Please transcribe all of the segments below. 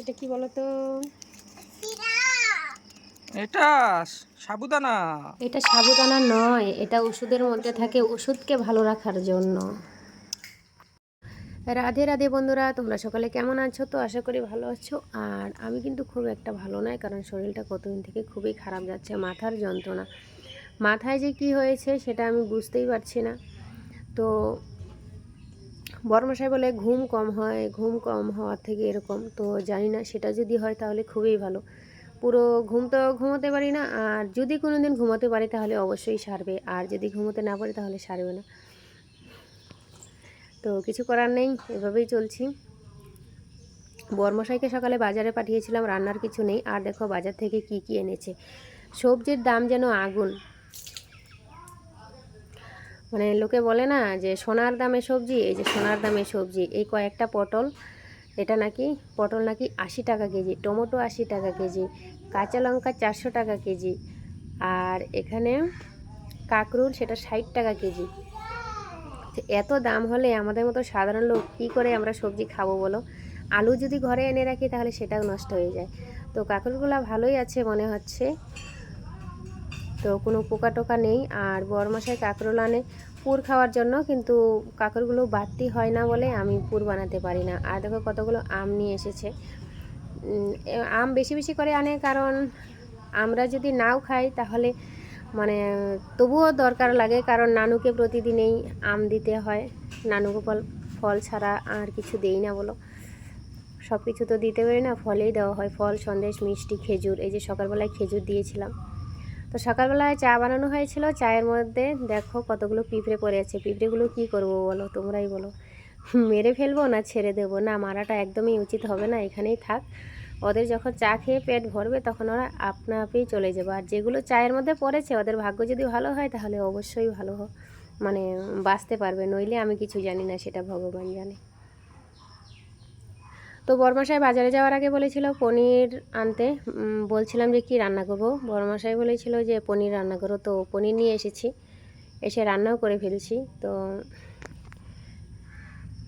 এটা কি বলতো? এটা সাবুদানা। এটা সাবুদানা নয়, এটা ওষুধের মধ্যে থাকে ওষুধকে ভালো রাখার জন্য। রাধে রাধে বন্ধুরা, তোমরা সকালে কেমন আছো? তো আশা করি ভালো আছো। আর আমি কিন্তু খুব একটা ভালো নয়, কারণ শরীরটা কতদিন থেকে খুবই খারাপ যাচ্ছে। মাথার যন্ত্রণা, মাথায় যে কি হয়েছে সেটা আমি বুঝতেই পারছি না। তো বড়মশাই বলে ঘুম কম হয়, ঘুম কম হওয়ার থেকে এরকম। তো জানি না, সেটা যদি হয় তাহলে খুবই ভালো। পুরো ঘুম তো ঘুমোতে পারি না, আর যদি কোনো দিন ঘুমোতে পারি তাহলে অবশ্যই সারবে, আর যদি ঘুমোতে না পারি তাহলে সারবে না। তো কিছু করার নেই, এভাবেই চলছি। বড়মশাইকে সকালে বাজারে পাঠিয়েছিলাম, রান্নার কিছু নেই। আর দেখো বাজার থেকে কি কি এনেছে। সবজির দাম যেন আগুন। মানে লোকে বলে না যে সোনার দামে সবজি, এই যে সোনার দামে সবজি। এই কয়েকটা পটল, এটা নাকি পটল নাকি 80 টাকা কেজি, টমেটো 80 টাকা কেজি, কাঁচা লঙ্কা 400 টাকা কেজি, আর এখানে কাঁকরুল সেটা 60 টাকা কেজি। এত দাম হলে আমাদের মতো সাধারণ লোক কী করে আমরা সবজি খাবো বলো? আলু যদি ঘরে এনে রাখি তাহলে সেটাও নষ্ট হয়ে যায়। তো কাঁকরুলগুলো ভালোই আছে মনে হচ্ছে, তো কোনো পোকা টোকা নেই। আর বড়মশাই কাঁকরোল আনে পুর খাওয়ার জন্য, কিন্তু কাঁকরোলগুলো বাড়তি হয় না বলে আমি পুর বানাতে পারি না। আর দেখো কতগুলো আম নিয়ে এসেছে। আম বেশি বেশি করে আনে, কারণ আমরা যদি নাও খাই তাহলে মানে তবুও দরকার লাগে, কারণ নানুকে প্রতিদিনেই আম দিতে হয়। নানুকে ফল ফল ছাড়া আর কিছু দেই না বলো, সব কিছু তো দিতে পারি না, ফলেই দেওয়া হয়। ফল, সন্দেশ, মিষ্টি, খেজুর। এই যে সকালবেলায় খেজুর দিয়েছিলাম। তো সকালবেলায় চা বানানো হয়েছিল, চায়ের মধ্যে দেখো কতগুলো পিঁপড়ে পড়ে আছে। পিঁপড়েগুলো কি করব বলো, তোমরাই বলো। মেরে ফেলবো না ছেড়ে দেবো? না, মারাটা একদমই উচিত হবে না, এখানেই থাক। ওদের যখন চা খেয়ে পেট ভরবে তখন ওরা আপনা আপেই চলে যাবে। আর যেগুলো চায়ের মধ্যে পড়েছে ওদের ভাগ্য যদি ভালো হয় তাহলে অবশ্যই ভালো মানে বাঁচতে পারবে, নইলে আমি কিছু জানি না, সেটা ভগবান জানে। তো বড়মশাই বাজারে যাওয়ার আগে বলেছিল পনির আনতে। বলছিলাম যে কি রান্না করব, বড়মশাই বলেছিল যে পনির রান্না করো। তো পনির নিয়ে এসেছি, এসে রান্নাও করে ফেলছি। তো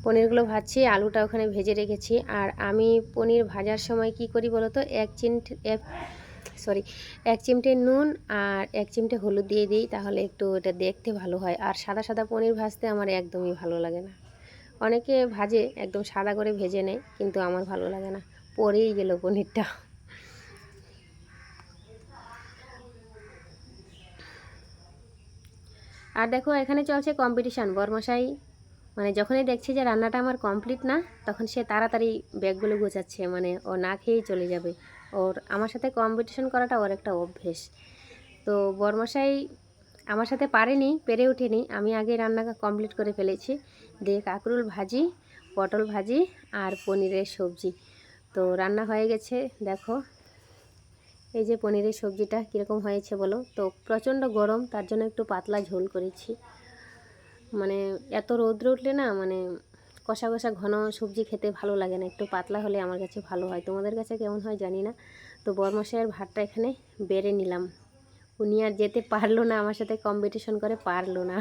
পনিরগুলো ভাজছি, আলুটা ওখানে ভেজে রেখেছি। আর আমি পনির ভাজার সময় কি করি বলো তো, এক চিমটে নুন আর 1 চিমটে হলুদ দিয়ে দিই, তাহলে একটু এটা দেখতে ভালো হয়। আর সাদা সাদা পনির ভাজতে আমার একদমই ভালো লাগে না। অনেকে ভাজে একদম সাদা করে ভেজে নেয়, কিন্তু আমার ভালো লাগে না। পড়েই গেল পনিরটা। আর দেখো এখানে চলছে কম্পিটিশান। বরমশাই মানে যখনই দেখছে যে রান্নাটা আমার কমপ্লিট না, তখন সে তাড়াতাড়ি ব্যাগগুলো গোছাচ্ছে, মানে ও না খেয়েই চলে যাবে। ওর আমার সাথে কম্পিটিশন করাটা ওর একটা অভ্যেস। তো বরমশাই আমার সাথে পেরে ওঠেনি। আমি আগে রান্না কমপ্লিট করে ফেলেছি। দিয়ে কাঁকরোল ভাজি, পটল ভাজি আর পনিরের সবজি। তো রান্না হয়ে গেছে। দেখো এই যে পনিরের সবজিটা কীরকম হয়েছে বলো। তো প্রচণ্ড গরম, তার জন্য একটু পাতলা ঝোল করেছি। মানে এত রৌদ্র উঠলে না, মানে কষা কষা ঘন সবজি খেতে ভালো লাগে না, একটু পাতলা হলে আমার কাছে ভালো হয়। তোমাদের কাছে কেমন হয় জানি না। তো বরমশাইয়ের ভাতটা এখানে বেড়ে নিলাম। উনি আর যেতে পারলো না, আমার সাথে কম্পিটিশন করে পারলো না।